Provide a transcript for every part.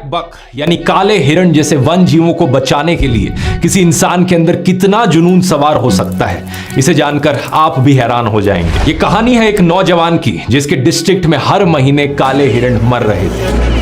बक यानी काले हिरण जैसे वन जीवों को बचाने के लिए किसी इंसान के अंदर कितना जुनून सवार हो सकता है, इसे जानकर आप भी हैरान हो जाएंगे। ये कहानी है एक नौजवान की जिसके डिस्ट्रिक्ट में हर महीने काले हिरण मर रहे थे।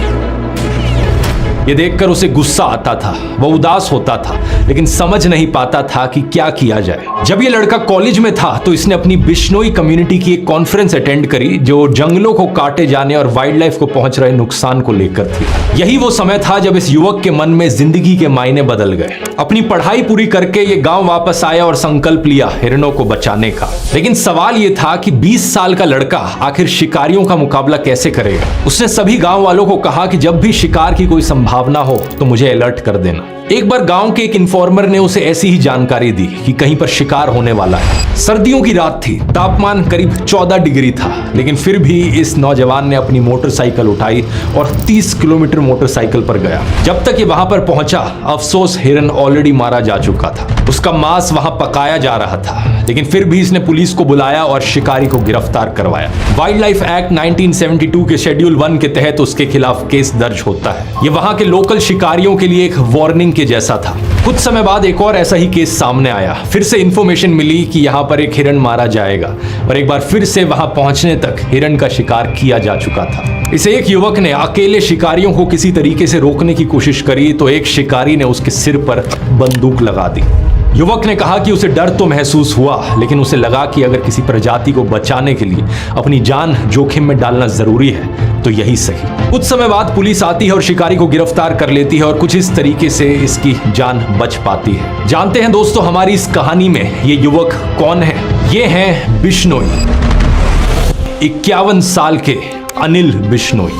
ये देखकर उसे गुस्सा आता था, वह उदास होता था, लेकिन समझ नहीं पाता था कि क्या किया जाए। जब ये लड़का कॉलेज में था तो इसने अपनी बिश्नोई कम्युनिटी की एक कॉन्फ्रेंस अटेंड करी जो जंगलों को काटे जाने और वाइल्ड लाइफ को पहुंच रहे नुकसान को लेकर थी। यही वो समय था जब इस युवक के मन में जिंदगी के मायने बदल गए। अपनी पढ़ाई पूरी करके ये गांव वापस आया और संकल्प लिया हिरणों को बचाने का। लेकिन सवाल ये था कि 20 साल का लड़का आखिर शिकारियों का मुकाबला कैसे करेगा। उसने सभी गांव वालों को कहा कि जब भी शिकार की कोई संभावना हो तो मुझे अलर्ट कर देना। एक बार गांव के एक इन्फॉर्मर ने उसे ऐसी ही जानकारी दी कि कहीं पर शिकार होने वाला है। सर्दियों की रात थी, तापमान करीब 14 डिग्री था, लेकिन फिर भी इस नौजवान ने अपनी मोटरसाइकिल उठाई और 30 किलोमीटर मोटरसाइकिल पर गया। जब तक ये वहां पर पहुंचा, अफसोस हिरन ऑलरेडी मारा जा चुका था। उसका मांस वहां पकाया जा रहा था, लेकिन फिर भी इसने पुलिस को बुलाया और शिकारी को गिरफ्तार करवाया। वाइल्ड लाइफ एक्ट 1972 के शेड्यूल 1 के तहत उसके खिलाफ केस दर्ज होता है। ये वहां के लोकल शिकारियों के लिए एक वार्निंग के जैसा था। कुछ समय बाद एक और ऐसा ही केस सामने आया। फिर से इंफॉर्मेशन मिली कि यहाँ पर एक हिरण मारा जाएगा और एक बार फिर से वहां पहुंचने तक हिरण का शिकार किया जा चुका था। इसे एक युवक ने अकेले शिकारियों को किसी तरीके से रोकने की कोशिश करी तो एक शिकारी ने उसके सिर पर बंदूक लगा दी। युवक ने कहा कि उसे डर तो महसूस हुआ, लेकिन उसे लगा कि अगर किसी प्रजाति को बचाने के लिए अपनी जान जोखिम में डालना जरूरी है तो यही सही। कुछ समय बाद पुलिस आती है और शिकारी को गिरफ्तार कर लेती है और कुछ इस तरीके से इसकी जान बच पाती है। जानते हैं दोस्तों हमारी इस कहानी में ये युवक कौन है? ये हैं बिश्नोई, 51 साल के अनिल बिश्नोई।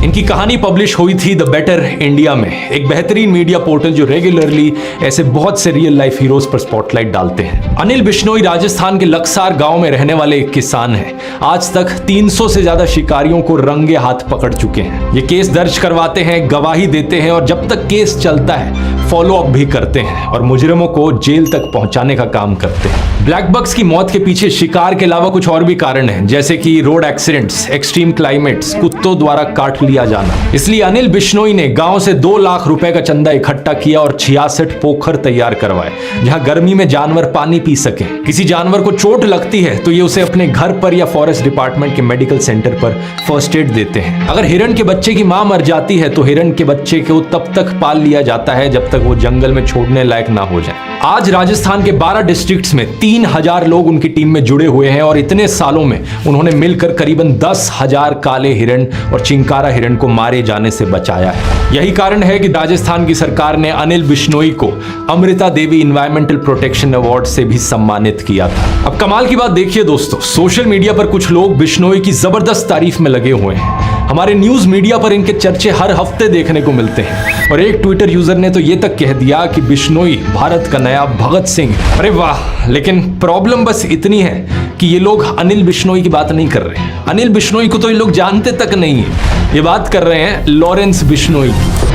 इनकी कहानी पब्लिश हुई थी द बेटर इंडिया में, एक बेहतरीन मीडिया पोर्टल जो रेगुलरली ऐसे बहुत से रियल लाइफ हीरोज पर स्पॉटलाइट डालते हैं। अनिल बिश्नोई राजस्थान के लक्सार गांव में रहने वाले एक किसान हैं। आज तक 300 से ज्यादा शिकारियों को रंगे हाथ पकड़ चुके हैं। ये केस दर्ज करवाते हैं, गवाही देते हैं और जब तक केस चलता है फॉलो अप भी करते हैं और मुजरिमों को जेल तक पहुंचाने का काम करते हैं। ब्लैक बक्स की मौत के पीछे शिकार के अलावा कुछ और भी कारण हैं, जैसे कि रोड एक्सीडेंट्स, एक्सट्रीम क्लाइमेट्स, कुत्तों द्वारा काट लिया जाना। इसलिए अनिल बिश्नोई ने गांव से 2 लाख रुपए का चंदा इकट्ठा किया और 66 पोखर तैयार करवाए जहां गर्मी में जानवर पानी पी सके। किसी जानवर को चोट लगती है तो ये उसे अपने घर पर या फॉरेस्ट डिपार्टमेंट के मेडिकल सेंटर पर फर्स्ट एड देते हैं। अगर हिरण के बच्चे की मां मर जाती है तो हिरण के बच्चे को तब तक पाल लिया जाता है जब तक वो जंगल में छोड़ने लायक ना हो जाए। आज राजस्थान के 12 डिस्ट्रिक्ट्स में 3000 लोग उनकी टीम में जुड़े हुए हैं और इतने सालों में उन्होंने मिलकर करीबन 10,000 काले हिरण और चिंकारा हिरण को मारे जाने से बचाया है। यही कारण है कि राजस्थान की सरकार ने अनिल बिश्नोई को Amrita Devi environmental protection award से भी सम्मानित किया था। अब कमाल की बात देखिए दोस्तों, सोशल मीडिया पर कुछ लोग बिश्नोई की जबरदस्त तारीफ में लगे हुए हैं। हमारे न्यूज मीडिया पर इनके चर्चे हर हफ्ते देखने को मिलते हैं और एक ट्विटर यूजर ने तो ये तक कह दिया कि बिश्नोई भारत का नया भगत सिंह। अरे वाह, लेकिन प्रॉब्लम बस इतनी है कि ये लोग अनिल बिश्नोई की बात नहीं कर रहे हैं। अनिल बिश्नोई को तो ये लोग जानते तक नहीं है। ये बात कर रहे हैं लॉरेंस बिश्नोई की।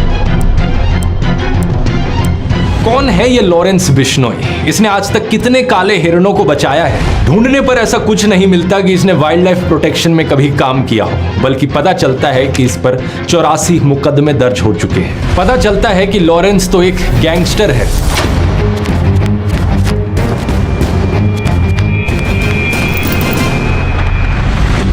कौन है ये लॉरेंस बिश्नोई? इसने आज तक कितने काले हिरणों को बचाया है? ढूंढने पर ऐसा कुछ नहीं मिलता कि इसने वाइल्ड लाइफ प्रोटेक्शन में कभी काम किया हो, बल्कि पता चलता है कि इस पर 84 मुकदमे दर्ज हो चुके हैं। पता चलता है कि लॉरेंस तो एक गैंगस्टर है।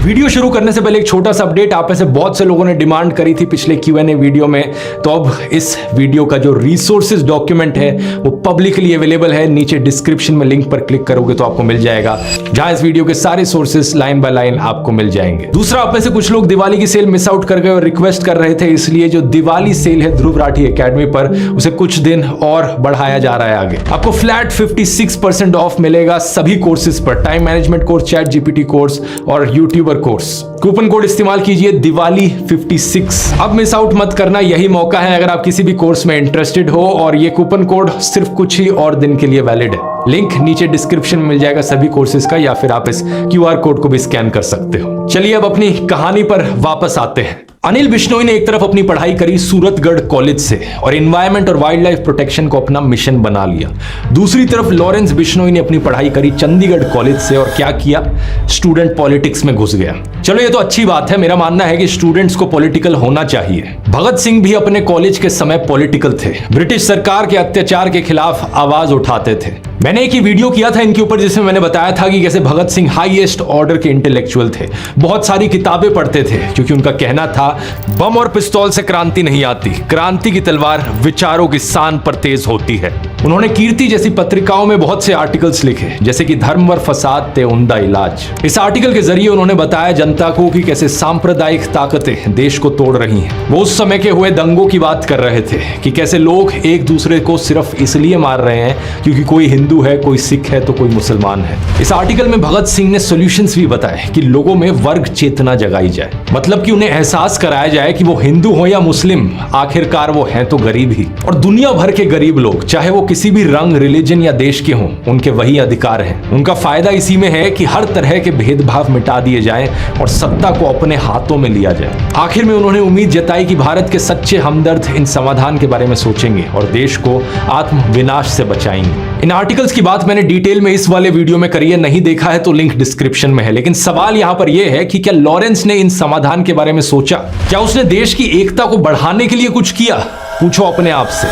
वीडियो शुरू करने से पहले एक छोटा सा अपडेट, आप में से बहुत से लोगों ने डिमांड करी थी पिछले Q&A वीडियो में, तो अब इस वीडियो का जो रिसोर्सेज डॉक्यूमेंट है वो पब्लिकली अवेलेबल है। नीचे डिस्क्रिप्शन में लिंक पर क्लिक करोगे तो आपको मिल जाएगा, जहां इस वीडियो के सारे सोर्सेज लाइन बाय लाइन आपको मिल जाएंगे। दूसरा, आप में से कुछ लोग दिवाली की सेल मिस आउट कर गए और रिक्वेस्ट कर रहे थे, इसलिए जो दिवाली सेल है ध्रुव राठी एकेडमी पर, उसे कुछ दिन और बढ़ाया जा रहा है आगे। आपको फ्लैट 56% ऑफ मिलेगा सभी कोर्सेज पर, time management course, chat GPT course और यूट्यूबर कोर्स। कूपन कोड इस्तेमाल कीजिए दिवाली 56। अब मिस आउट मत करना, यही मौका है अगर आप किसी भी कोर्स में इंटरेस्टेड हो और ये कूपन कोड सिर्फ कुछ ही और दिन के लिए वैलिड है। लिंक नीचे डिस्क्रिप्शन में मिल जाएगा सभी कोर्सेज का, या फिर आप इस QR कोड को भी स्कैन कर सकते हो। चलिए अब अपनी कहानी पर वापस आते हैं। अनिल बिश्नोई ने एक तरफ अपनी पढ़ाई करी सूरतगढ़ कॉलेज से और एनवायरमेंट और वाइल्ड लाइफ प्रोटेक्शन को अपना मिशन बना लिया। दूसरी तरफ लॉरेंस बिश्नोई ने अपनी पढ़ाई करी चंडीगढ़ कॉलेज से और क्या किया, स्टूडेंट पॉलिटिक्स में घुस गया। चलो ये तो अच्छी बात है, मेरा मानना है कि स्टूडेंट्स को पॉलिटिकल होना चाहिए। भगत सिंह भी अपने कॉलेज के समय पॉलिटिकल थे, ब्रिटिश सरकार के अत्याचार के खिलाफ आवाज उठाते थे। मैंने एक ही वीडियो किया था इनके ऊपर जिसमें मैंने बताया था कि कैसे भगत सिंह हाईएस्ट ऑर्डर के इंटेलेक्चुअल थे, बहुत सारी किताबें पढ़ते थे, क्योंकि उनका कहना था बम और पिस्तौल से क्रांति नहीं आती, क्रांति की तलवार विचारों की शान पर तेज होती है। उन्होंने कीर्ति जैसी पत्रिकाओं में बहुत से आर्टिकल्स लिखे, जैसे कि धर्म व फसाद ते उमदा इलाज। इस आर्टिकल के जरिए उन्होंने बताया जनता को कि कैसे सांप्रदायिक ताकतें देश को तोड़ रही हैं। वो उस समय के हुए दंगों की बात कर रहे थे कि कैसे लोग एक दूसरे को सिर्फ इसलिए मार रहे हैं क्योंकि कोई हिंदू है, कोई सिख है तो कोई मुसलमान है। इस आर्टिकल में भगत सिंह ने सॉल्यूशंस भी बताए कि लोगों में वर्ग चेतना जगाई जाए, मतलब कि उन्हें एहसास कराया जाए कि वो हिंदू हो या मुस्लिम, आखिरकार वो हैं तो गरीब ही, और दुनिया भर के गरीब लोग, चाहे वो किसी भी रंग, रिलीजन या देश के हों, उनके वही अधिकार हैं। उनका फायदा इसी में है कि हर तरह के भेदभाव मिटा दिए जाएं और सत्ता को अपने हाथों में लिया जाए। आखिर में उन्होंने उम्मीद जताई कि भारत के सच्चे हमदर्द इन समाधान के बारे में सोचेंगे और देश को आत्म विनाश से बचाएंगे। इन आर्टिकल्स की बात मैंने डिटेल में इस वाले वीडियो में करी है, नहीं देखा है तो लिंक डिस्क्रिप्शन में है। लेकिन सवाल यहां पर यह है कि क्या लॉरेंस ने इन समाधान के बारे में सोचा? क्या उसने देश की एकता को बढ़ाने के लिए कुछ किया? पूछो अपने आप से।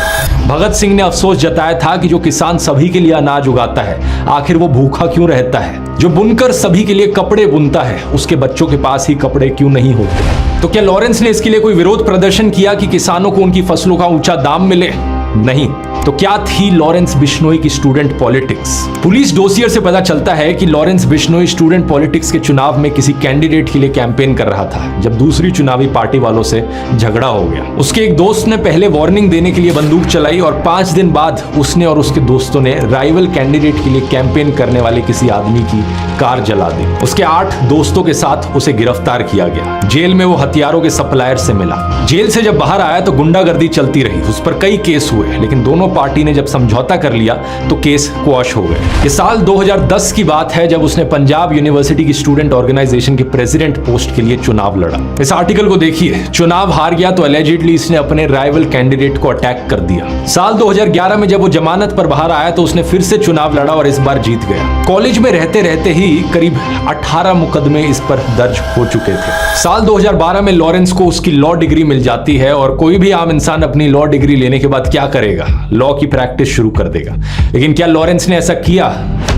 भगत सिंह ने अफसोस जताया था कि जो किसान सभी के लिए अनाज उगाता है, आखिर वो भूखा क्यों रहता है? जो बुनकर सभी के लिए कपड़े बुनता है, उसके बच्चों के पास ही कपड़े क्यों नहीं होते? तो क्या लॉरेंस ने इसके लिए कोई विरोध प्रदर्शन किया कि किसानों को उनकी फसलों का ऊंचा दाम मिले? नहीं। तो क्या थी लॉरेंस बिश्नोई की स्टूडेंट पॉलिटिक्स? पुलिस डोसियर से पता चलता है कि लॉरेंस बिश्नोई स्टूडेंट पॉलिटिक्स के चुनाव में किसी कैंडिडेट के लिए कैंपेन कर रहा था जब दूसरी चुनावी पार्टी वालों से झगड़ा हो गया। उसके एक दोस्त ने पहले वार्निंग देने के लिए बंदूक चलाई और 5 दिन बाद उसने और उसके दोस्तों ने राइवल कैंडिडेट के लिए कैंपेन करने वाले किसी आदमी की कार जला दी। उसके 8 दोस्तों के साथ उसे गिरफ्तार किया गया। जेल में वो हथियारों के सप्लायर से मिला। जेल से जब बाहर आया तो गुंडागर्दी चलती रही, उस पर कई केस हुए, लेकिन दोनों पार्टी ने जब समझौता कर लिया तो केस क्वॉश हो गए। ये साल 2010 की बात है जब उसने पंजाब यूनिवर्सिटी की स्टूडेंट ऑर्गेनाइजेशन के प्रेसिडेंट पोस्ट के लिए चुनाव लड़ा। इस आर्टिकल को देखिए। चुनाव हार गया तो एलिजिडली इसने अपने राइवल कैंडिडेट को अटैक कर दिया। साल 2011 में जब वो जमानत पर बाहर आया तो उसने फिर से चुनाव लड़ा और इस बार जीत गया। कॉलेज में रहते रहते ही करीब 18 मुकदमे इस पर दर्ज हो चुके थे। साल 2012 में लॉरेंस को उसकी लॉ डिग्री मिल जाती है और कोई भी आम इंसान अपनी लॉ डिग्री लेने के बाद क्या करेगा? लॉ की प्रैक्टिस शुरू कर देगा। लेकिन क्या लॉरेंस ने ऐसा किया?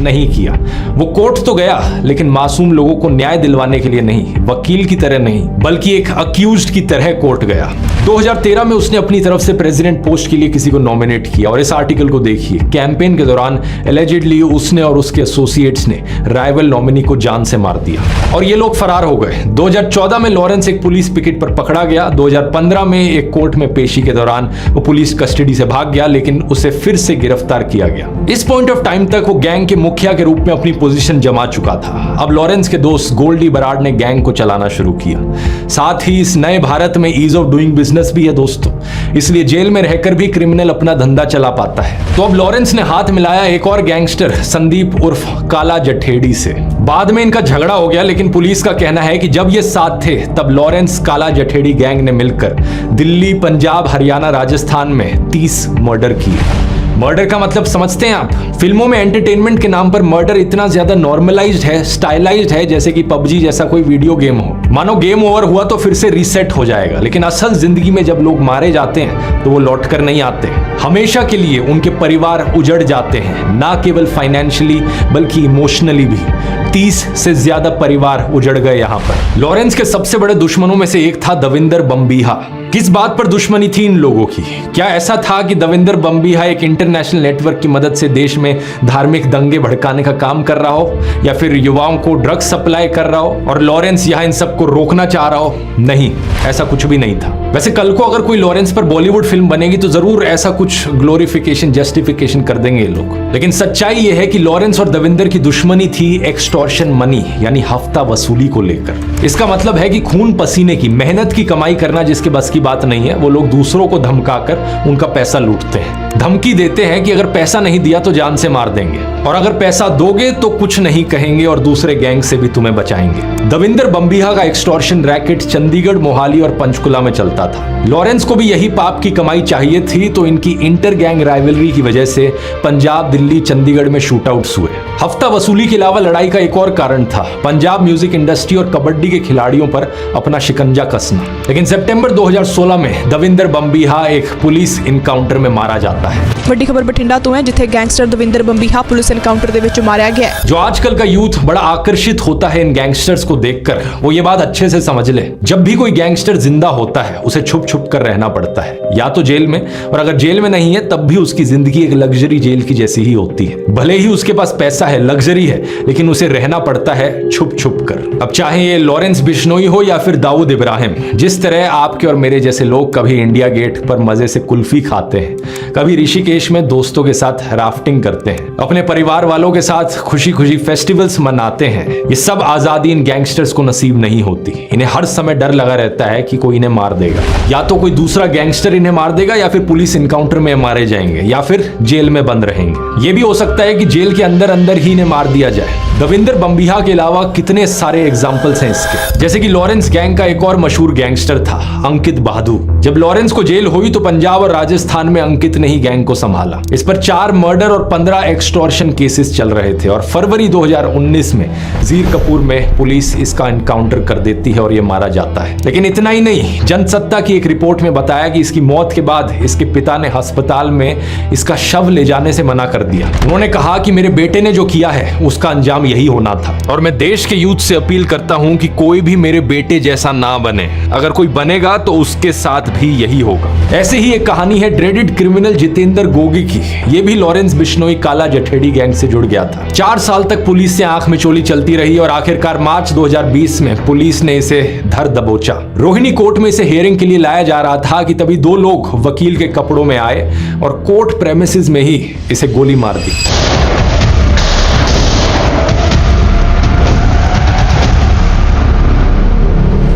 नहीं किया। वो कोर्ट तो गया, लेकिन मासूम लोगों को न्याय दिलवाने के लिए नहीं, वकील की तरह नहीं, बल्कि एक अक्यूज्ड की तरह कोर्ट गया। 2013 में उसने अपनी तरफ से प्रेसिडेंट पोस्ट के लिए किसी को नॉमिनेट किया और इस आर्टिकल को देखिए। कैंपेन के दौरान एलिजिडली उसने और उसके एसोसिएट्स ने राइवल नॉमिनी को जान से मार दिया और ये लोग फरार हो गए। 2014 में लॉरेंस एक पुलिस पिकेट पर पकड़ा गया। 2015 में एक कोर्ट में पेशी के दौरान वो पुलिस कस्टडी से भाग गया, लेकिन उसे फिर से गिरफ्तार किया गया। इस पॉइंट ऑफ टाइम तक वो गैंग के मुखिया के रूप में अपनी पोजीशन जमा चुका था। अब लॉरेंस के दोस्त गोल्डी बराड़ ने गैंग को चलाना शुरू किया। साथ ही इस नए भारत में ईज ऑफ डूइंग बिजनेस भी है दोस्तों, इसलिए जेल में रहकर भी क्रिमिनल अपना धंधा चला पाता है। तो अब लॉरेंस ने हाथ मिलाया एक और गैंगस्टर संदीप उर्फ काला जठेड़ी से। बाद में इनका झगड़ा हो गया, लेकिन पुलिस का कहना है कि जब ये साथ थे तब लॉरेंस काला जठेड़ी गैंग ने मिलकर दिल्ली, पंजाब, हरियाणा, राजस्थान में 30 मर्डर किए। मर्डर का मतलब समझते हैं आप? फिल्मों में एंटरटेनमेंट के नाम पर मर्डर इतना ज्यादा नॉर्मलाइज्ड है, स्टाइलाइज्ड है, जैसे कि पबजी जैसा कोई वीडियो गेम हो। मानो गेम ओवर हुआ तो फिर से रीसेट हो जाएगा, लेकिन असल जिंदगी में जब लोग मारे जाते हैं तो वो लौट कर नहीं आते। हमेशा के लिए उनके परिवार उजड़ जाते हैं, ना केवल फाइनेंशियली बल्कि इमोशनली भी। 30 से ज्यादा परिवार उजड़ गए यहाँ पर। लॉरेंस के सबसे बड़े दुश्मनों में से एक था दविंदर बम्बीहा। किस बात पर दुश्मनी थी इन लोगों की? क्या ऐसा था कि दविंदर बम्बीहा एक इंटरनेशनल नेटवर्क की मदद से देश में धार्मिक दंगे भड़काने का काम कर रहा हो, या फिर युवाओं को ड्रग्स सप्लाई कर रहा हो और लॉरेंस यहाँ इन सबको रोकना चाह रहा हो? नहीं, ऐसा कुछ भी नहीं था। वैसे कल को अगर कोई लॉरेंस पर बॉलीवुड फिल्म बनेगी तो जरूर ऐसा कुछ ग्लोरिफिकेशन, जस्टिफिकेशन कर देंगे ये लोग। लेकिन सच्चाई ये है कि लॉरेंस और दविंदर की दुश्मनी थी एक्सटॉर्शन मनी, यानी हफ्ता वसूली को लेकर। इसका मतलब है कि खून पसीने की, मेहनत की कमाई करना जिसके बस की बात नहीं है, वो लोग दूसरों को धमकाकर उनका पैसा लूटते हैं। धमकी देते हैं कि अगर पैसा नहीं दिया तो जान से मार देंगे, और अगर पैसा दोगे तो कुछ नहीं कहेंगे और दूसरे गैंग से भी तुम्हें बचाएंगे। दविंदर बम्बीहा का एक्सटॉर्शन रैकेट चंडीगढ़, मोहाली और पंचकुला में चलता था। लॉरेंस को भी यही पाप की कमाई चाहिए थी, तो इनकी इंटर गैंग राइवलरी की वजह से पंजाब, दिल्ली, चंडीगढ़ में शूटआउट्स हुए। हफ्ता वसूली के अलावा लड़ाई का एक और कारण था पंजाब म्यूजिक इंडस्ट्री और कबड्डी के खिलाड़ियों पर अपना शिकंजा कसना। लेकिन सितंबर 2016 में दविंदर बम्बीहा एक पुलिस इनकाउंटर में मारा जाता है। ਵੱਡੀ ਖਬਰ ਬਠਿੰਡਾ ਤੋਂ ਹੈ, ਜਿੱਥੇ gangster Davinder Bambiha police encounter ਦੇ ਵਿੱਚ मारा गया है। जो आजकल का यूथ बड़ा आकर्षित होता है इन गैंगस्टर्स को देखकर, वो ये बात अच्छे से समझ ले, जब भी कोई गैंगस्टर जिंदा होता है उसे छुप छुप कर रहना पड़ता है, या तो जेल में, और अगर जेल में नहीं है तब भी उसकी जिंदगी एक लग्जरी जेल की जैसी ही होती है। भले ही उसके पास पैसा है, लग्जरी है, लेकिन उसे रहना पड़ता है छुप छुप कर। अब चाहे ये लॉरेंस बिश्नोई हो या फिर दाऊद इब्राहिम, जिस तरह आपके और मेरे जैसे लोग कभी इंडिया गेट पर मजे से कुल्फी खाते हैं, कभी ऋषिकेश में दोस्तों के साथ राफ्टिंग करते हैं, अपने परिवार वालों के साथ खुशी खुशी फेस्टिवल्स मनाते हैं, ये सब आजादी इन गैंगस्टर्स को नसीब नहीं होती। इन्हें हर समय डर लगा रहता है कि कोई इन्हें मार देगा, या तो कोई दूसरा गैंगस्टर इन्हें मार देगा, या फिर पुलिस इनकाउंटर में मारे जाएंगे, या फिर जेल में बंद रहेंगे। ये भी हो सकता है कि जेल के अंदर अंदर ही इन्हें मार दिया जाए। दविंदर बम्बीहा के अलावा कितने सारे एग्जाम्पल्स हैं इसके, जैसे कि लॉरेंस गैंग का एक और मशहूर गैंगस्टर था अंकित बहादुर। जब लॉरेंस को जेल हुई तो पंजाब और राजस्थान में अंकित ने ही गैंग को संभाला। इस पर 4 मर्डर और 15 एक्सटॉर्शन केसेस चल रहे थे, और फरवरी 2019 में जीर कपूर में पुलिस इसका एनकाउंटर कर देती है और ये मारा जाता है। लेकिन इतना ही नहीं, जनसत्ता की एक रिपोर्ट में बताया कि इसकी मौत के बाद इसके पिता ने अस्पताल में इसका शव ले जाने से मना कर दिया। उन्होंने कहा कि मेरे बेटे ने जो किया है उसका अंजाम यही होना था, और मैं देश के यूथ से अपील करता हूं कि कोई भी मेरे बेटे जैसा ना बने, अगर कोई बनेगा तो उसके साथ भी यही होगा। ऐसे ही एक कहानी है ड्रेडेड क्रिमिनल जितेंद्र गोगी की। ये भी लॉरेंस बिश्नोई काला जठेड़ी गैंग से जुड़ गया था। 4 साल तक पुलिस से आंख में चोली चलती रही, और आखिरकार मार्च 2020 में पुलिस ने इसे धर दबोचा। रोहिणी कोर्ट में इसे हियरिंग के लिए लाया जा रहा था कि तभी 2 लोग वकील के कपड़ों में आए और कोर्ट प्रेमिसेस में ही इसे गोली मार दी।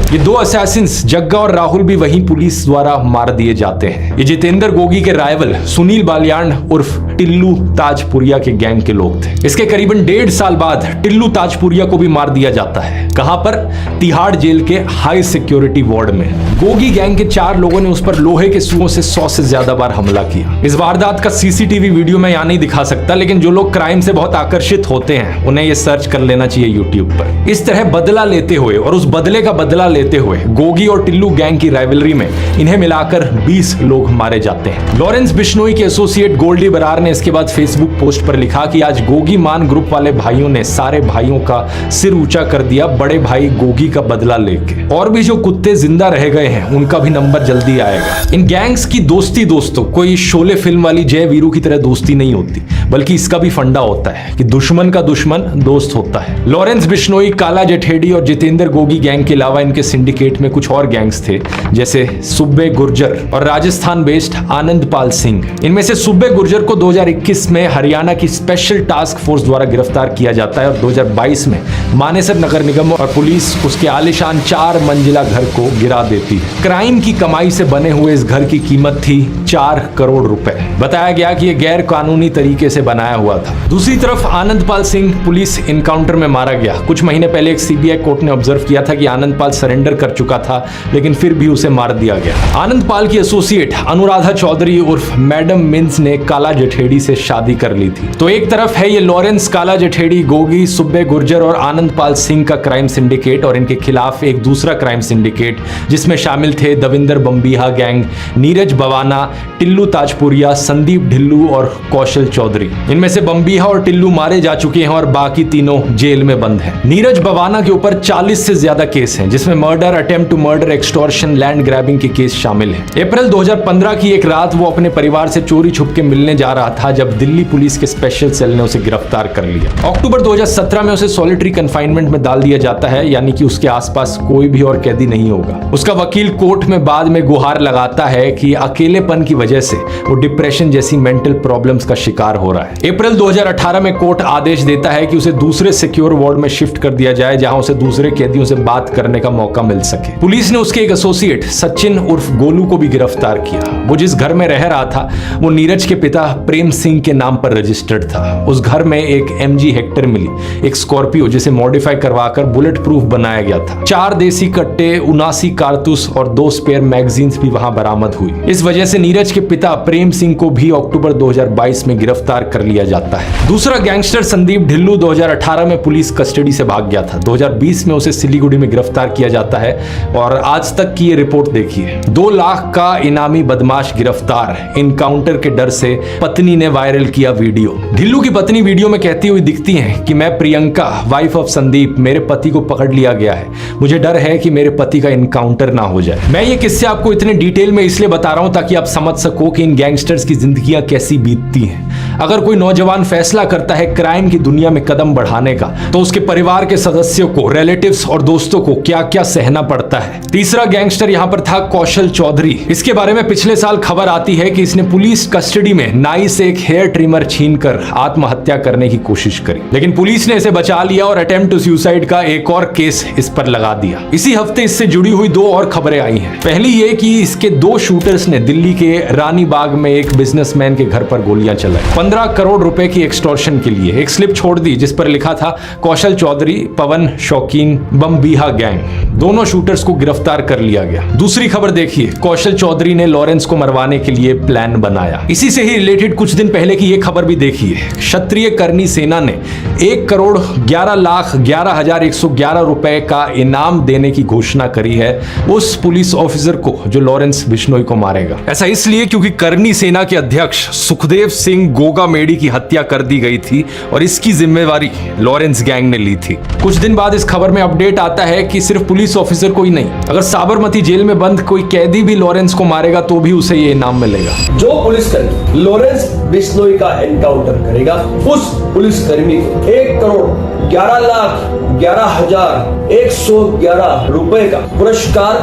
ये 2 असैसिन्स जग्गा और राहुल भी वहीं पुलिस द्वारा मार दिए जाते हैं। ये जितेंद्र गोगी के राइवल सुनील बालियान उर्फ टिल्लू ताजपुरिया के गैंग के लोग थे। इसके करीबन 1.5 साल बाद टिल्लू ताजपुरिया को भी मार दिया जाता है। कहां पर? तिहाड़ जेल के हाई सिक्योरिटी वार्ड में। गोगी गैंग के 4 लोगों ने उस पर लोहे के सुओं से 100 से ज्यादा बार हमला किया। इस वारदात का सीसीटीवी वीडियो मैं यहां नहीं दिखा सकता, लेकिन जो लोग क्राइम से बहुत आकर्षित होते हैं उन्हें ये सर्च कर लेना चाहिए यूट्यूब पर। इस तरह बदला लेते हुए और उस बदले का बदला लेते हुए गोगी और टिल्लू गैंग की राइवलरी में इन्हें मिलाकर 20 लोग मारे जाते हैं। लॉरेंस बिश्नोई के एसोसिएट गोल्डी बरार ने इसके बाद फेसबुक पोस्ट पर लिखा कि आज गोगी मान ग्रुप वाले भाइयों ने सारे भाइयों का सिर ऊंचा कर दिया, बड़े भाई गोगी का बदला लेके। और भी जो कुत्ते जिंदा रह गए हैं उनका भी नंबर जल्दी आएगा। इन गैंग्स की दोस्ती दोस्तों कोई शोले फिल्म वाली जय वीरू की तरह दोस्ती नहीं होती, बल्कि इसका भी फंडा होता है कि दुश्मन का दुश्मन दोस्त होता है। लॉरेंस बिश्नोई, काला जठेड़ी और जितेंद्र गोगी गैंग के अलावा इनके सिंडिकेट में कुछ और गैंग्स थे, जैसे सुब्बे गुर्जर और राजस्थान बेस्ड आनंदपाल सिंह। इनमें से सुब्बे गुर्जर को 2021 में हरियाणा की स्पेशल टास्क फोर्स द्वारा गिरफ्तार किया जाता है, और 2022 में मानेसर नगर निगम और पुलिस उसके आलीशान 4 मंजिला घर को गिरा देती है। क्राइम की कमाई से बने हुए इस घर की कीमत थी 4 करोड़ रुपए। बताया गया कि यह गैर कानूनी तरीके से बनाया हुआ था। दूसरी तरफ आनंदपाल सिंह पुलिस इनकाउंटर में मारा गया। कुछ महीने पहले एक सीबीआई कोर्ट ने ऑब्जर्व किया था कि आनंदपाल सरेंडर कर चुका था, लेकिन फिर भी उसे मार दिया गया। आनंदपाल की एसोसिएट अनुराधा चौधरी उर्फ मैडम मिन्स ने काला जठेड़ी से शादी कर ली थी। तो एक तरफ है ये लॉरेंस, काला जठेड़ी, गोगी, सुब्बे गुर्जर और आनंदपाल सिंह का क्राइम सिंडिकेट, और इनके खिलाफ एक दूसरा क्राइम सिंडिकेट जिसमें शामिल थे दविंदर बम्बीहा गैंग, नीरज बवाना, टिल्लू ताजपुरिया, संदीप ढिल्लू और कौशल चौधरी। इनमें से बम्बीहा और टिल्लू मारे जा चुके हैं और बाकी तीनों जेल में बंद हैं। नीरज बवाना के ऊपर 40 से ज्यादा केस हैं, जिसमें murder, attempt to murder, extortion, land grabbing के केस शामिल हैं। अप्रैल 2015 की एक रात वो अपने परिवार से चोरी छुप के मिलने जा रहा था जब दिल्ली पुलिस के स्पेशल सेल ने उसे गिरफ्तार कर लिया। अक्टूबर 2017 में उसे सॉलिटरी कन्फाइनमेंट में डाल दिया जाता है, यानी कि उसके आसपास कोई भी और कैदी नहीं होगा। उसका वकील कोर्ट में बाद में गुहार लगाता है कि अकेलेपन की वजह से वो डिप्रेशन जैसी मेंटल प्रॉब्लम्स का शिकार हो रहा है। अप्रैल 2018 में कोर्ट आदेश देता है कि उसे दूसरे सिक्योर वार्ड में शिफ्ट कर दिया जाए, जहां उसे दूसरे कैदियों से बात करने का मौका मिल सके। पुलिस ने उसके एक एसोसिएट सचिन उर्फ गोलू को भी गिरफ्तार किया। वो जिस घर में रह रहा था वो नीरज के पिता प्रेम सिंह के नाम पर रजिस्टर्ड था। उस घर में एक MG हेक्टर मिली, एक स्कॉर्पियो जिसे मॉडिफाई करवाकर बुलेट प्रूफ बनाया गया था। 4 देसी कट्टे, 79 कारतूस और 2 स्पेयर मैगजीन्स भी वहां बरामद हुई। इस वजह से नीरज के पिता प्रेम सिंह को भी अक्टूबर 2022 में गिरफ्तार कर लिया जाता है। दूसरा गैंगस्टर संदीप ढिल्लू 2018 में पुलिस कस्टडी से भाग गया था। 2020 में उसे सिलीगुड़ी में गिरफ्तार किया जाता है और आज तक की ये रिपोर्ट देखिए। 2 लाख का इनामी बदमाश गिरफ्तार, इनकाउंटर के डर से पत्नी ने वायरल किया वीडियो। ढिल्लू की पत्नी वीडियो में कहती हुई दिखती हैं कि मैं प्रियंका, वाइफ ऑफ संदीप, मेरे पति को पकड़ लिया गया है। मुझे डर है कि मेरे पति का इनकाउंटर ना हो जाए। मैं ये किस्से आपको इतने डिटेल में इसलिए बता रहा हूं ताकि आप समझ सको कि इन गैंगस्टर्स की जिंदगियां कैसी बीतती हैं। अगर कोई नौजवान फैसला करता है क्राइम की दुनिया में कदम बढ़ाने का, तो उसके परिवार के सदस्यों को, रिलेटिव्स और दोस्तों को क्या क्या सहना पड़ता है। तीसरा गैंगस्टर यहां पर था कौशल चौधरी। इसके बारे में पिछले साल खबर आती है कि इसने पुलिस कस्टडी में नाई से एक हेयर ट्रिमर छीनकर आत्महत्या करने की कोशिश करी, लेकिन पुलिस ने इसे बचा लिया और अटेम्प्ट टू सुसाइड का एक और केस इस पर लगा दिया। इसी हफ्ते इससे जुड़ी हुई 2 और खबरें आई हैं। पहली ये कि इसके 2 शूटर्स ने दिल्ली के रानी बाग में एक बिजनेसमैन के घर पर गोलियां चलाई। 15 करोड़ रुपए की एक्सटॉर्शन के लिए एक स्लिप छोड़ दी जिस पर लिखा था कौशल चौधरी, पवन शौकीन, बमबीहा गैंग। दोनों शूटर्स को गिरफ्तार कर लिया गया। दूसरी खबर देखिए, कौशल चौधरी ने लॉरेंस को मरवाने के लिए प्लान बनाया। इसी से ही रिलेटेड कुछ दिन पहले की ये खबर भी देखिए। क्षत्रिय करनी सेना ने 1,11,11,111 रुपए का इनाम देने की घोषणा करी है उस पुलिस ऑफिसर को जो लॉरेंस बिश्नोई को मारेगा। ऐसा इसलिए क्योंकि करनी सेना के अध्यक्ष सुखदेव सिंह गोगामेडी की हत्या कर दी गई थी और इसकी जिम्मेवारी लॉरेंस गैंग ने ली थी। कुछ दिन बाद इस खबर में अपडेट आता है कि सिर्फ पुलिस ऑफिसर को ही नहीं, अगर साबरमती जेल में बंद कोई कैदी भी लॉरेंस को मारेगा तो भी उसे ये इनाम मिलेगा। जो पुलिसकर्मी लॉरेंस बिश्नोई का एनकाउंटर करेगा उस पुलिसकर्मी को 1,11,11,111 रुपए का पुरस्कार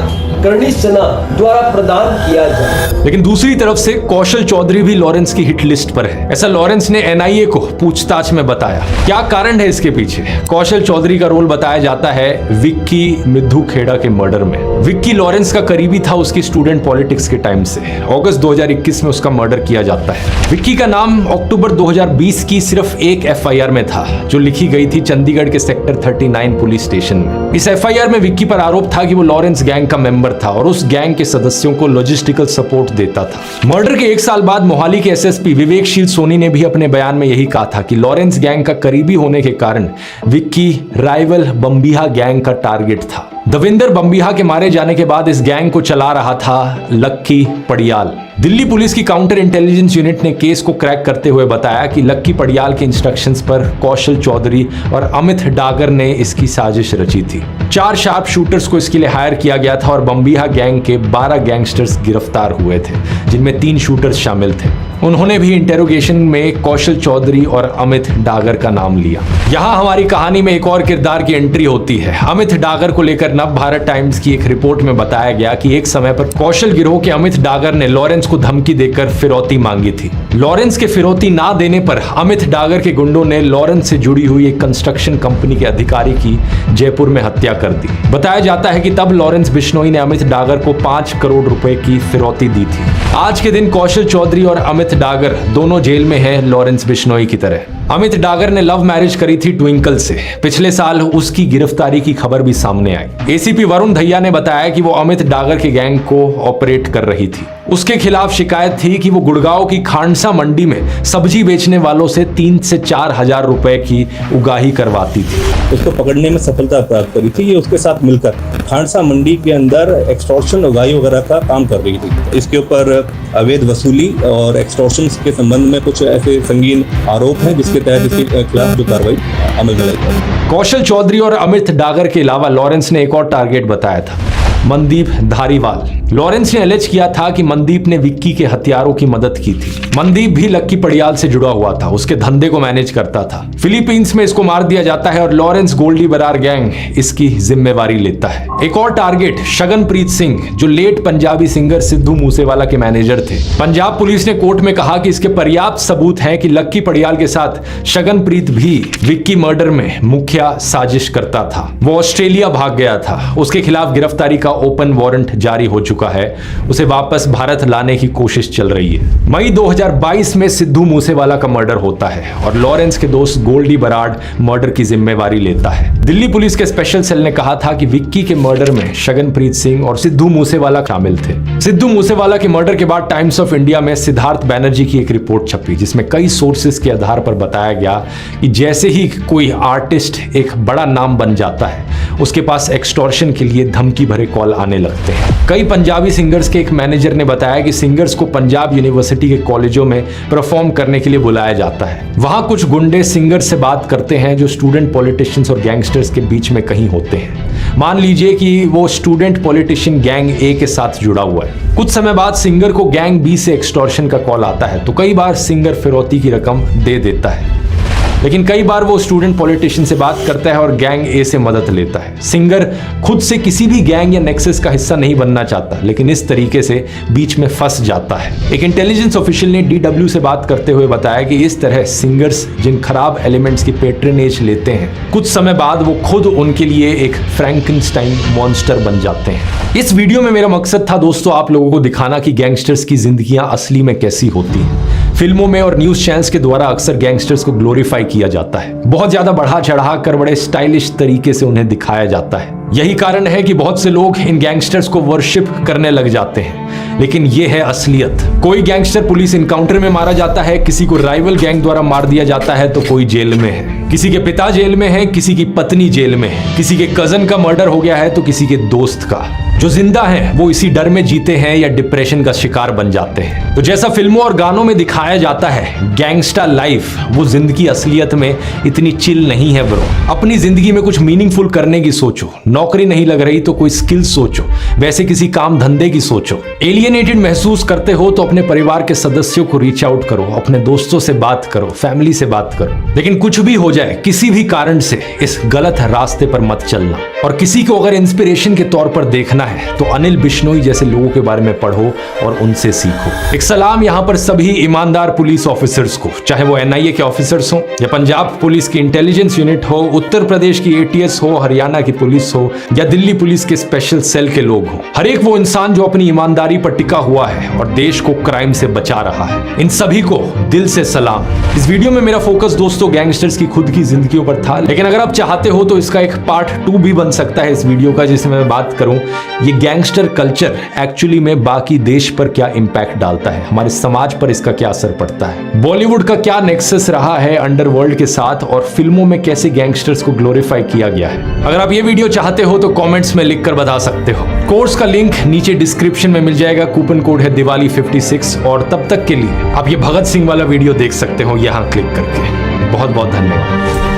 करनी सेना द्वारा प्रदान किया जाए। लेकिन दूसरी तरफ से कौशल चौधरी भी लॉरेंस की हिट लिस्ट पर है। ऐसा लॉरेंस ने NIA को पूछताछ में बताया। क्या कारण है इसके पीछे? कौशल चौधरी का रोल बताया जाता है विक्की मिद्धू खेड़ा के मर्डर में। विक्की लॉरेंस का करीबी था उसकी स्टूडेंट पॉलिटिक्स के टाइम से। अगस्त 2021 में उसका मर्डर किया जाता है। विक्की का नाम अक्टूबर 2020 की सिर्फ एक FIR में था जो लिखी गई थी चंडीगढ़ के सेक्टर 39 पुलिस स्टेशन में। इस FIR में विक्की पर आरोप था कि वो लॉरेंस गैंग का मेंबर था और उस गैंग के सदस्यों को लॉजिस्टिकल सपोर्ट देता था। मर्डर के 1 साल बाद मोहाली के SSP विवेकशील सोनी ने भी अपने बयान में यही कहा था कि लॉरेंस गैंग का करीबी होने के कारण विक्की राइवल बमबीहा गैंग का टारगेट था। दविंदर बमबीहा के मारे जाने के बाद इस गैंग को चला रहा था लक्की पड़ियाल। दिल्ली पुलिस की काउंटर इंटेलिजेंस यूनिट ने केस को क्रैक करते हुए बताया कि लक्की पड़ियाल के इंस्ट्रक्शंस पर कौशल चौधरी और अमित डागर ने इसकी साजिश रची थी। 4 शार्प शूटर्स को इसके लिए हायर किया गया था और बमबीहा गैंग के 12 गैंगस्टर्स गिरफ्तार हुए थे जिनमें 3 शूटर्स शामिल थे। उन्होंने भी इंटेरोगेशन में कौशल चौधरी और अमित डागर का नाम लिया। यहाँ हमारी कहानी में एक और किरदार की एंट्री होती है। अमित डागर को लेकर नव भारत टाइम्स की एक रिपोर्ट में बताया गया कि एक समय पर कौशल गिरोह के अमित डागर ने लॉरेंस को धमकी देकर फिरौती मांगी थी। लॉरेंस के फिरौती ना देने पर अमित डागर के गुंडों ने लॉरेंस से जुड़ी हुई एक कंस्ट्रक्शन कंपनी के अधिकारी की जयपुर में हत्या कर दी। बताया जाता है कि तब लॉरेंस बिश्नोई ने अमित डागर को 5 करोड़ रुपए की फिरौती दी थी। आज के दिन कौशल चौधरी और अमित डागर दोनों जेल में हैं लॉरेंस बिश्नोई की तरह। अमित डागर ने लव मैरिज करी थी ट्विंकल से। पिछले साल उसकी गिरफ्तारी की खबर भी सामने आई। ACP वरुण धैया ने बताया कि वो अमित डागर के गैंग को ऑपरेट कर रही थी। उसके खिलाफ शिकायत थी कि वो गुड़गांव की खांडसा मंडी में सब्जी बेचने वालों से 3 से 4 हजार रुपए की उगाही करवाती थी। उसको पकड़ने में सफलता प्राप्त करी थी। ये उसके साथ मिलकर खांडसा मंडी के अंदर एक्सटॉर्शन उगाही वगैरह का काम कर रही थी। इसके ऊपर अवैध वसूली और एक्सटॉर्शन के संबंध में कुछ ऐसे संगीन आरोप हैं जिसके तहत इसके खिलाफ जो कार्रवाई अमल में लाई। कौशल चौधरी और अमित डागर के अलावा लॉरेंस ने एक और टारगेट बताया था। मनदीप धारीवाल। लॉरेंस ने एलेज किया था कि मनदीप ने विक्की के हथियारों की मदद की थी। मनदीप भी लक्की पड़ियाल से जुड़ा हुआ था, उसके धंधे को मैनेज करता था। फिलीपींस में इसको मार दिया जाता है और लॉरेंस गोल्डी बरार गैंग इसकी जिम्मेवारी लेता है। एक और टारगेट शगनप्रीत सिंह, जो लेट पंजाबी सिंगर सिद्धू मूसेवाला के मैनेजर थे। पंजाब पुलिस ने कोर्ट में कहा कि इसके पर्याप्त सबूत हैं कि लक्की पड़ियाल के साथ शगनप्रीत भी विक्की मर्डर में मुख्य साजिश करता था। वो ऑस्ट्रेलिया भाग गया था, उसके खिलाफ गिरफ्तारी का ओपन वारंट जारी हो चुका है, उसे वापस भारत लाने की कोशिश चल रही है। मई 2022 में सिद्धू मूसेवाला का मर्डर होता है और लॉरेंस के दोस्त गोल्डी बराड मर्डर की जिम्मेवारी लेता है। दिल्ली पुलिस के स्पेशल सेल ने कहा था कि विक्की के मर्डर में शगनप्रीत सिंह और सिद्धू मूसेवाला शामिल थे। सिद्धू मूसेवाला के मर्डर के बाद टाइम्स ऑफ इंडिया में सिद्धार्थ बैनर्जी की एक रिपोर्ट छपी, जिसमें कई सोर्सेस के आधार पर बताया गया कि जैसे ही कोई आर्टिस्ट एक बड़ा नाम बन जाता है, उसके पास एक्सटॉर्शन के लिए धमकी भरे कॉल आने लगते हैं। कई पंजाबी सिंगर्स के एक मैनेजर ने बताया कि सिंगर्स को पंजाब यूनिवर्सिटी के कॉलेजों में परफॉर्म करने के लिए बुलाया जाता है। वहां कुछ गुंडे सिंगर्स से बात करते हैं जो स्टूडेंट पॉलिटिशियंस और गैंगस्टर्स के बीच में कहीं होते हैं। मान लीजिए कि वो स्टूडेंट पॉलिटिशियन गैंग ए के साथ जुड़ा हुआ है। कुछ समय बाद सिंगर को गैंग बी से एक्सटॉर्शन का कॉल आता है, तो कई बार सिंगर फिरौती की रकम दे देता है, लेकिन कई बार वो स्टूडेंट पॉलिटिशियन से बात करता है और गैंग ए से मदद लेता है। सिंगर खुद से किसी भी गैंग या नेक्सस का हिस्सा नहीं बनना चाहता, लेकिन इस तरीके से बीच में फंस जाता है। एक इंटेलिजेंस ऑफिशियल ने DW से बात करते हुए बताया कि इस तरह सिंगर्स जिन खराब एलिमेंट्स की पेट्रनेज लेते हैं, कुछ समय बाद वो खुद उनके लिए एक फ्रैंकेनस्टाइन मॉन्स्टर बन जाते हैं। इस वीडियो में मेरा मकसद था दोस्तों आप लोगों को दिखाना कि गैंगस्टर्स की जिंदगियां असली में कैसी होती हैं। फिल्मों में और न्यूज चैनल्स के द्वारा अक्सर गैंगस्टर्स को ग्लोरीफाई किया जाता है, बहुत ज्यादा बढ़ा चढ़ा कर बड़े स्टाइलिश तरीके से उन्हें दिखाया जाता है। यही कारण है कि बहुत से लोग इन गैंगस्टर्स को वर्शिप करने लग जाते हैं, लेकिन यह है असलियत। कोई गैंगस्टर पुलिस इनकाउंटर में मारा जाता है, किसी को राइवल गैंग द्वारा मार दिया जाता है, तो कोई जेल में है, किसी के पिता जेल में है, किसी की पत्नी जेल में है, किसी के कजन का मर्डर हो गया है तो किसी के दोस्त का। जो जिंदा हैं वो इसी डर में जीते हैं या डिप्रेशन का शिकार बन जाते हैं। तो जैसा फिल्मों और गानों में दिखाया जाता है, गैंगस्टर लाइफ वो जिंदगी असलियत में इतनी चिल नहीं है ब्रो। अपनी जिंदगी में कुछ मीनिंगफुल करने की सोचो, नौकरी नहीं लग रही तो कोई स्किल सोचो, वैसे किसी काम धंधे की सोचो। एलियनेटेड महसूस करते हो तो अपने परिवार के सदस्यों को रीच आउट करो, अपने दोस्तों से बात करो, फैमिली से बात करो। लेकिन कुछ भी हो जाए, किसी भी कारण से इस गलत रास्ते पर मत चलना। और किसी को अगर इंस्पिरेशन के तौर पर देखना है तो अनिल बिश्नोई जैसे लोगों के बारे में पढ़ो और उनसे सीखो। एक सलाम यहाँ पर सभी ईमानदार पुलिस ऑफिसर्स को, चाहे वो NIA के ऑफिसर्स हो या पंजाब पुलिस की इंटेलिजेंस यूनिट हो, उत्तर प्रदेश की ATS हो, हरियाणा की पुलिस हो या दिल्ली पुलिस के स्पेशल सेल के लोग हो। हर एक वो इंसान जो अपनी ईमानदारी पर टिका हुआ है और देश को क्राइम से बचा रहा है, इन सभी को दिल से सलाम। इस वीडियो में मेरा फोकस दोस्तों गैंगस्टर्स की खुद की जिंदगियों पर था, लेकिन अगर आप चाहते हो तो इसका एक पार्ट 2 भी बन सकता है इस वीडियो का, जिसमें मैं बात करूं ये गैंगस्टर कल्चर एक्चुअली में बाकी देश पर क्या इंपैक्ट डालता है, हमारे समाज पर इसका क्या असर पड़ता है, बॉलीवुड का क्या नेक्सस रहा है अंडरवर्ल्ड के साथ और फिल्मों में कैसे गैंगस्टर्स को ग्लोरीफाई किया गया है। अगर आप ये वीडियो चाहते हो तो कमेंट्स में लिखकर बता सकते हो। कोर्स का लिंक नीचे डिस्क्रिप्शन में मिल जाएगा, कूपन कोड है दिवाली 56 और तब तक के लिए आप ये भगत सिंह वाला वीडियो देख सकते हो यहां क्लिक करके। बहुत बहुत धन्यवाद।